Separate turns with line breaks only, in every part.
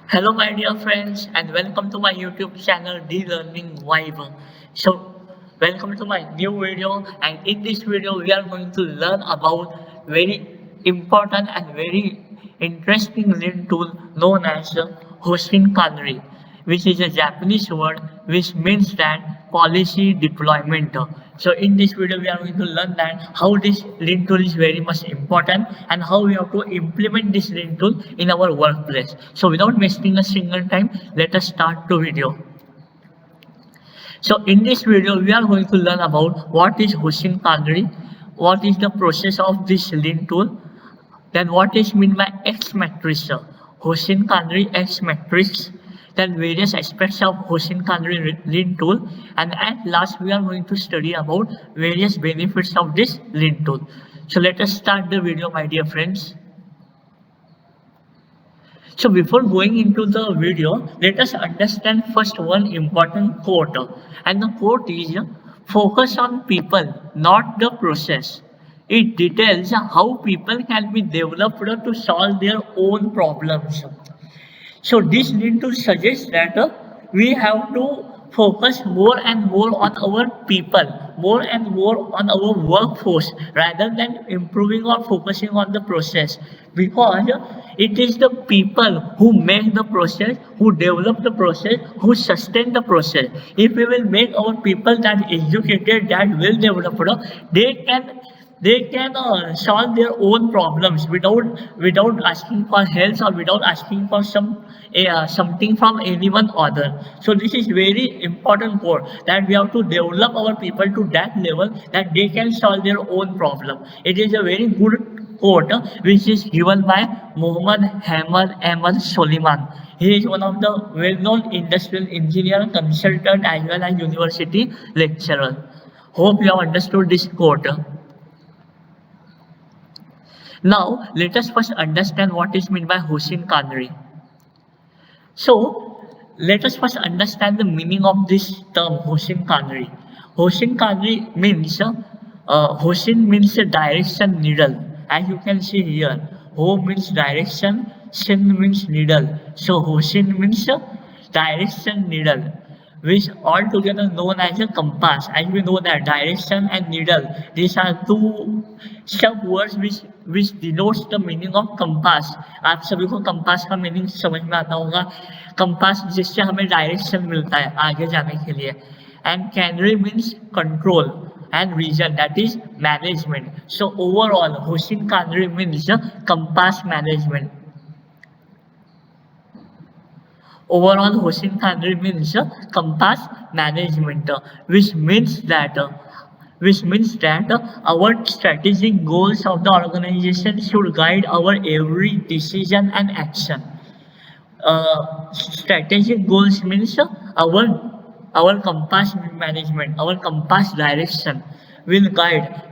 Hello, my dear friends, and welcome to my YouTube channel, The Learning Vibe. So, welcome to my new video, and in this video, we are going to learn about very important and very interesting learning tool known as Hoshin Kanri, which is a Japanese word which means that policy deployment. So in this video we are going to learn that how this lean tool is very much important and how we have to implement this lean tool in our workplace. So without wasting a single time, let us start the video. So in this video we are going to learn about what is Hoshin Kanri, what is the process of this lean tool, then what is meant by X matrix, Hoshin Kanri X matrix, then various aspects of Hoshin Kanri lean tool, and at last we are going to study about various benefits of this lean tool. So let us start the video, my dear friends. So before going into the video, let us understand first one important quote, and the quote is focus on people, not the process. It details how people can be developed to solve their own problems. So this need to suggest that we have to focus more and more on our people, more and more on our workforce rather than improving or focusing on the process, because it is the people who make the process, who develop the process, who sustain the process. If we will make our people that educated, that well developed, they can solve their own problems without asking for help or without asking for something from anyone other. So this is very important core, that we have to develop our people to that level that they can solve their own problem. It is a very good quote which is given by Muhammad Hamad Ahmad Soliman. He is one of the well-known industrial engineer, consultant, as well as university lecturer. Hope you have understood this quote. Now, let us first understand what is meant by Hoshin Kanri. So, let us first understand the meaning of this term Hoshin Kanri. Hoshin Kanri means, Hoshin means a direction needle. As you can see here, Ho means direction, Shin means needle. So, Hoshin means direction needle, which altogether known as a compass. As we know that direction and needle, these are two sub words which denotes the meaning of compass. आप सभी को compass का meaning समझ में आता होगा. compass जिससे हमें direction मिलता है आगे जाने के लिए. And canary means control and region, that is management. So overall Hoshin Kanri means compass management. Overall Hoshin Kanri means compass management, which means that our strategic goals of the organization should guide our every decision and action. Strategic goals means our compass management, our compass direction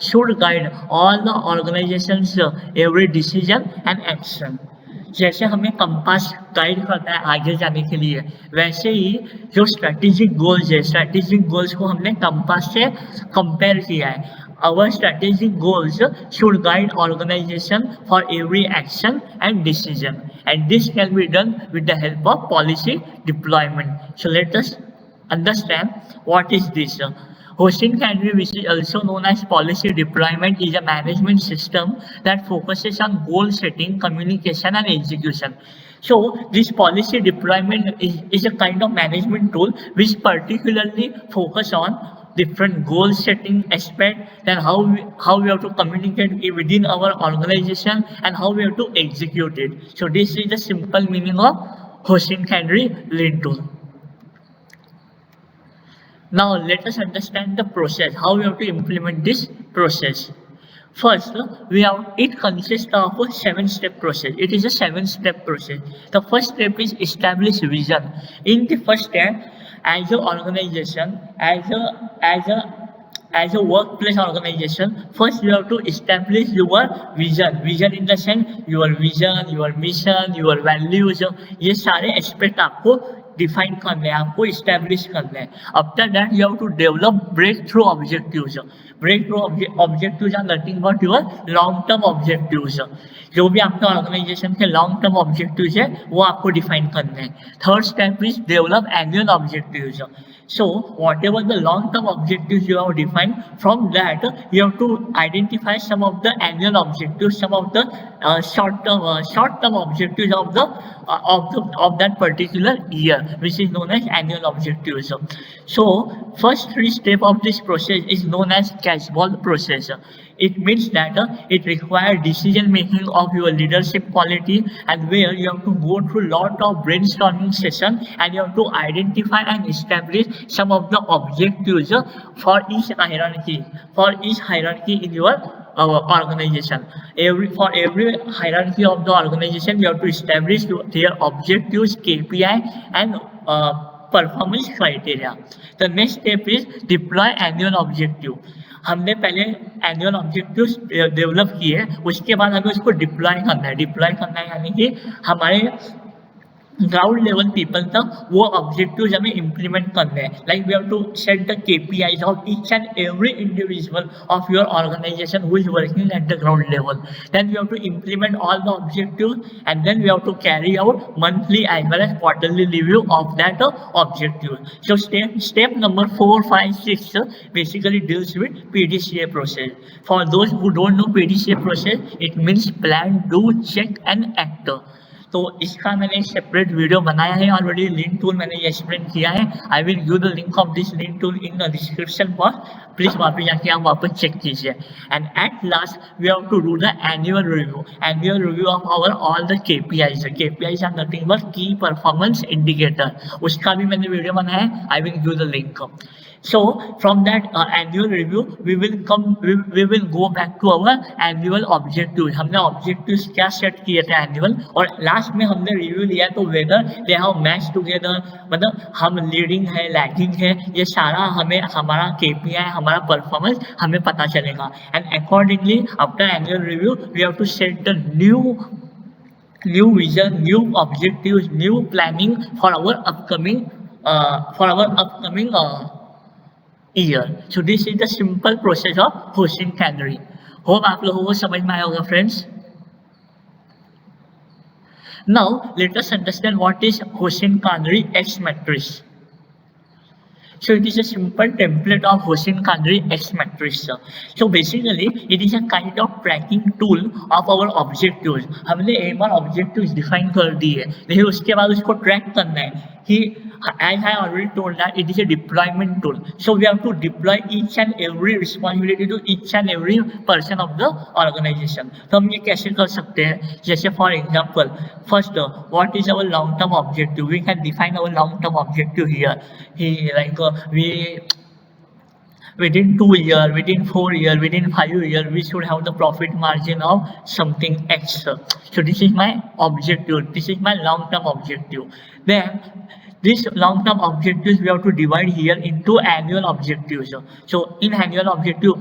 should guide all the organization's every decision and action. जैसे हमें compass guide करता है आगे जाने के लिए, वैसे ही जो स्ट्रेटेजिक गोल्स है, स्ट्रेटेजिक गोल्स को हमने कंपास से कंपेयर किया है. Our strategic goals should guide organization for every action and decision, and this can be done with the help of policy deployment. So let us understand what is this. Hoshin Kanri, which is also known as policy deployment, is a management system that focuses on goal setting, communication, and execution. So this policy deployment is a kind of management tool which particularly focus on different goal setting aspect, then how we have to communicate within our organization and how we have to execute it. So this is the simple meaning of Hoshin Kanri lean tool. Now let us understand the process, how we have to implement this process. First, it consists of a 7-step process. It is a 7-step process. The first step is establish vision. In the first step, as an organization, as a workplace organization, first you have to establish your vision. Vision in the sense your vision, your mission, your values. ये सारे aspect आपको define करना है, आपको establish करना है. After that you have to develop breakthrough objectives. Breakthrough objectives are nothing but your long term objectives. जो भी आपके ऑर्गेनाइजेशन के लॉन्ग टर्म ऑब्जेक्टिव्स है वो आपको डिफाइन करना है. Third step is develop annual objectives. So whatever the long-term objectives you have defined, from that you have to identify some of the annual objectives, some of the short-term objectives of that particular year, which is known as annual objectives. So first three steps of this process is known as catchball process. It means that it requires decision making of your leadership quality, and where you have to go through lot of brainstorming session, and you have to identify and establish some of the objectives for each hierarchy in your organization. For every hierarchy of the organization, you have to establish their objectives, KPI, and performance criteria. The next step is deploy annual objective. हमने पहले annual objectives develop किए, उसके बाद हमें उसको deploy करना है यानी कि हमारे ग्राउंड लेवल पीपल तक वो ऑब्जेक्टिव्स हमें इम्प्लीमेंट करने हैं. Like we have to set the KPIs of each and every individual of your organisation who is working at the ground level. Then we have to implement all the objectives, and then we have to carry out monthly as well as quarterly review of that objective. So step number 4, 5, 6 basically deals with PDCA process. For those who don't know PDCA process, it means plan, do, check and act. तो इसका मैंने एक separate video बनाया है already. लीन tool मैंने ये explain किया है. I will give the link of this lean tool in the description box. Please वहाँ पे जाके आप वापस चेक कीजिए. And at last we have to do the annual review of our all the KPIs. KPIs are nothing but key performance indicator. उसका भी मैंने video बनाया है. I will give the link. So from that annual review, we will go back to our annual objectives. हमने objectives क्या set किए थे annual, और last में हमने review लिया तो whether they have matched together, मतलब हम leading है, lagging है, ये सारा हमें हमारा KPI, हमारा performance हमें पता चलेगा. And accordingly after annual review, we have to set the new vision, new objectives, new planning for our upcoming year. So this is the simple process of Hoshin Kanri. Hope आप लोगों को समझ में आया होगा friends. Now let us understand what is Hoshin Kanri X matrix. So it is a simple template of Hoshin Kanri X matrix. So basically it is a kind of tracking tool of our objectives. हमने एक बार objectives define कर दिए, लेकिन उसके बाद उसको track करना है. As I already told that it is a deployment tool. So we have to deploy each and every responsibility to each and every person of the organization. तो हम ये कैसे कर सकते हैं? जैसे for example, first what is our long term objective? We can define our long term objective here. Within 2 years, within 4 years, within 5 years, we should have the profit margin of something X. So this is my objective. This is my long-term objective. Then this long-term objectives we have to divide here into annual objectives. So in annual objective,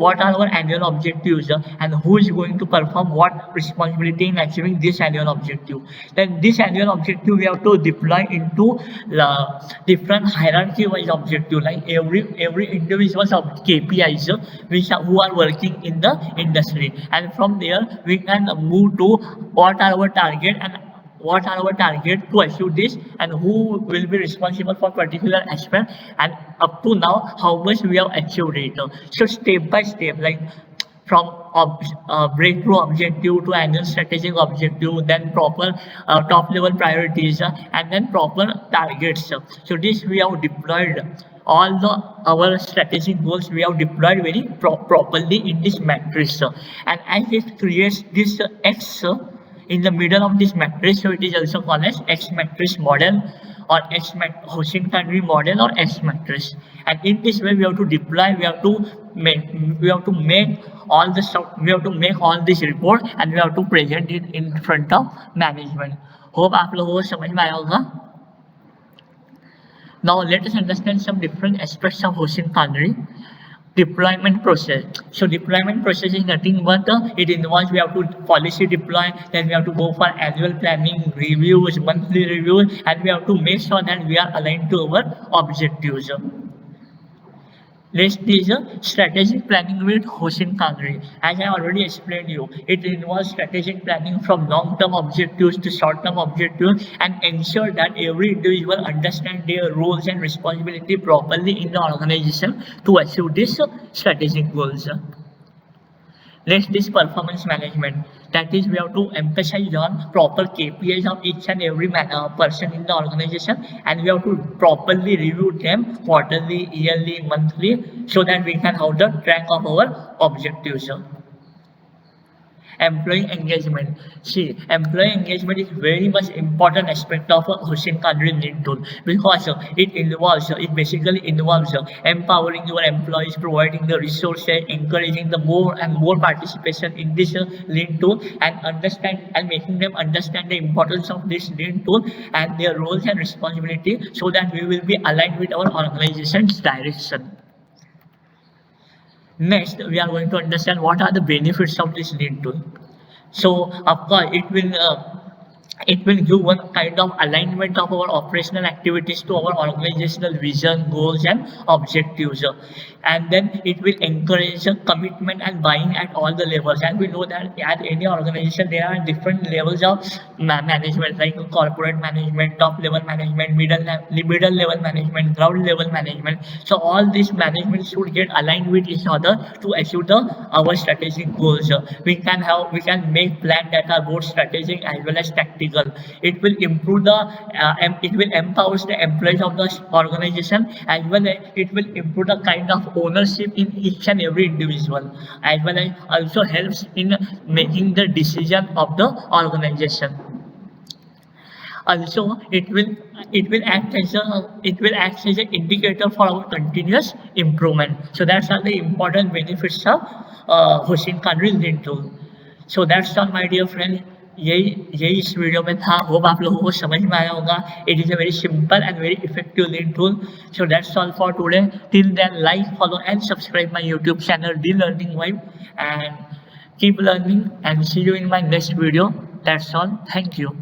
what are our annual objectives and who is going to perform what responsibility in achieving this annual objective. Then this annual objective we have to deploy into different hierarchy-wise objective, like every individual's KPIs who are working in the industry, and from there we can move to what are our target to achieve this, and who will be responsible for particular aspect, and up to now how much we have achieved it. So step by step, like from breakthrough objective to annual strategic objective, then proper top level priorities, and then proper targets. So this we have deployed all our strategic goals, we have deployed very properly in this matrix, and as it creates this X in the middle of this matrix, so it is also called as X matrix model, or Hoshin Kanri model, or X matrix. And in this way we have to deploy, we have to make all this report, and we have to present it in front of management. Hope आप लोगों को समझ में आया होगा. Now let us understand some different aspects of Hoshin Kanri. Deployment process. So deployment process is nothing but it involves we have to policy deploy, then we have to go for annual planning, reviews, monthly reviews, and we have to make sure that we are aligned to our objectives. Next is strategic planning with Hoshin Kanri. As I already explained you, it involves strategic planning from long-term objectives to short-term objectives and ensure that every individual understands their roles and responsibility properly in the organization to achieve these strategic goals. Next is performance management. That is, we have to emphasize on proper KPIs of each and every person in the organization, and we have to properly review them quarterly, yearly, monthly, so that we can have the track of our objectives. Employee engagement. See, employee engagement is very much important aspect of a Hoshin Kanri lead tool because it basically involves empowering your employees, providing the resources, encouraging the more and more participation in this lead tool, and making them understand the importance of this lead tool and their roles and responsibility, so that we will be aligned with our organization's direction. Next, we are going to understand what are the benefits of this lead tool. So, of course, it will give one kind of alignment of our operational activities to our organizational vision, goals, and objectives. And then it will encourage commitment and buying at all the levels. And we know that at any organization there are different levels of management, like corporate management, top level management, middle level management, ground level management. So all these management should get aligned with each other to achieve our strategic goals. We can make plans that are both strategic as well as tactical. It will improve it will empower the employees of the organization, as well as it will improve the kind of ownership in each and every individual, as well as also helps in making the decision of the organization. Also, it will act as an indicator for our continuous improvement. So that's all the important benefits of Hoshin Kanri lead tool. So that's all, my dear friend. यही इस video में था. Hope आप लोगों को समझ में आया होगा. It is a very simple and very effective lead tool. So that's all for today. Till then, like, follow and subscribe my YouTube channel the learning vibe, and keep learning, and see you in my next video. That's all. Thank you.